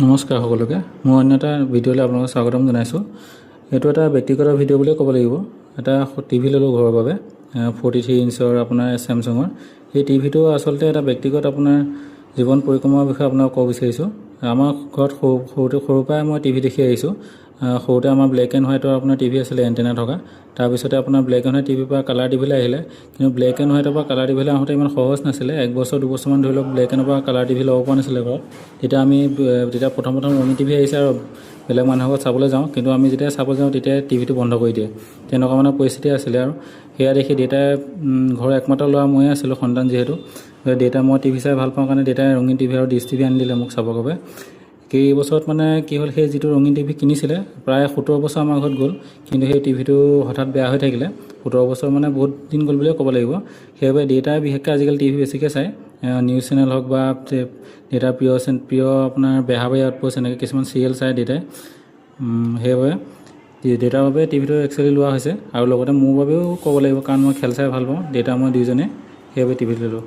নমস্কাৰ সকলোকে মই অন্য এটা ভিডিঅ'লৈ আপোনালোকক স্বাগতম জনাইছোঁ। এইটো এটা ব্যক্তিগত ভিডিঅ' বুলিয়ে ক'ব লাগিব। এটা টিভি ল'লোঁ ঘৰৰ বাবে 43 ইঞ্চৰ আপোনাৰ ছেমছাঙৰ। এই টিভিটো আচলতে এটা ব্যক্তিগত আপোনাৰ জীৱন পৰিক্ৰমাৰ বিষয়ে আপোনাক ক'ব বিচাৰিছোঁ। আমাৰ ঘৰত সৰুৰ পৰাই মই টিভি দেখি আহিছোঁ। সৰুতে আমাৰ ব্লেক এণ্ড হোৱাইটৰ আপোনাৰ টিভি আছিলে এণ্টেনা থকা। তাৰপিছতে আপোনাৰ ব্লেক এণ্ড হোৱাইট টিভিৰ পৰা কালাৰ টিভিলৈ আহিলে। কিন্তু ব্লেক এণ্ড হোৱাইটৰ পৰা কালাৰ টিভিলৈ আহোঁতে ইমান সহজ নাছিলে। 1 বছৰ 2 বছৰমান ধৰি লওক ব্লেক এণ্ডৰ পৰা কালাৰ টিভি ল'ব পৰা নাছিলে ঘৰত। তেতিয়া প্ৰথম ৰঙীন টিভি আহিছে আৰু বেলেগ মানুহৰ ঘৰত চাবলৈ যাওঁ, কিন্তু আমি যেতিয়া চাব যাওঁ তেতিয়া টিভিটো বন্ধ কৰি দিয়ে। তেনেকুৱা মানে পৰিস্থিতি আছিলে আৰু সেয়া দেখি দেউতাই ঘৰৰ একমাত্ৰ ল'ৰা ময়ে আছিলোঁ সন্তান যিহেতু। দেউতাই মই টিভি চাই ভাল পাওঁ কাৰণে দেউতাই ৰঙীন টিভি আৰু ডিছ টিভি আনি দিলে মোক চাবৰ বাবে। কেইবছৰত মানে কি হ'ল, সেই যিটো ৰঙীন টিভি কিনিছিলে প্ৰায় 17 বছৰ আমাৰ ঘৰত গ'ল, কিন্তু সেই টিভিটো হঠাৎ বেয়া হৈ থাকিলে। 17 বছৰ মানে বহুত দিন গ'ল বুলিয়ে ক'ব লাগিব। সেইবাবে দেউতাই বিশেষকৈ আজিকালি টিভি বেছিকৈ চায়। নিউজ চেনেল হওক বা দেউতাৰ প্ৰিয় আপোনাৰ বেহাবাৰী আউটপোষ্ট এনেকৈ কিছুমান চিৰিয়েল চায় দেউতাই। সেইবাবে দেউতাৰ বাবে টিভিটো একচুৱেলি লোৱা হৈছে আৰু লগতে মোৰ বাবেও ক'ব লাগিব, কাৰণ মই খেল চাই ভাল পাওঁ। দেউতা মই দুয়োজনে সেইবাবে টিভিটো ল'লোঁ।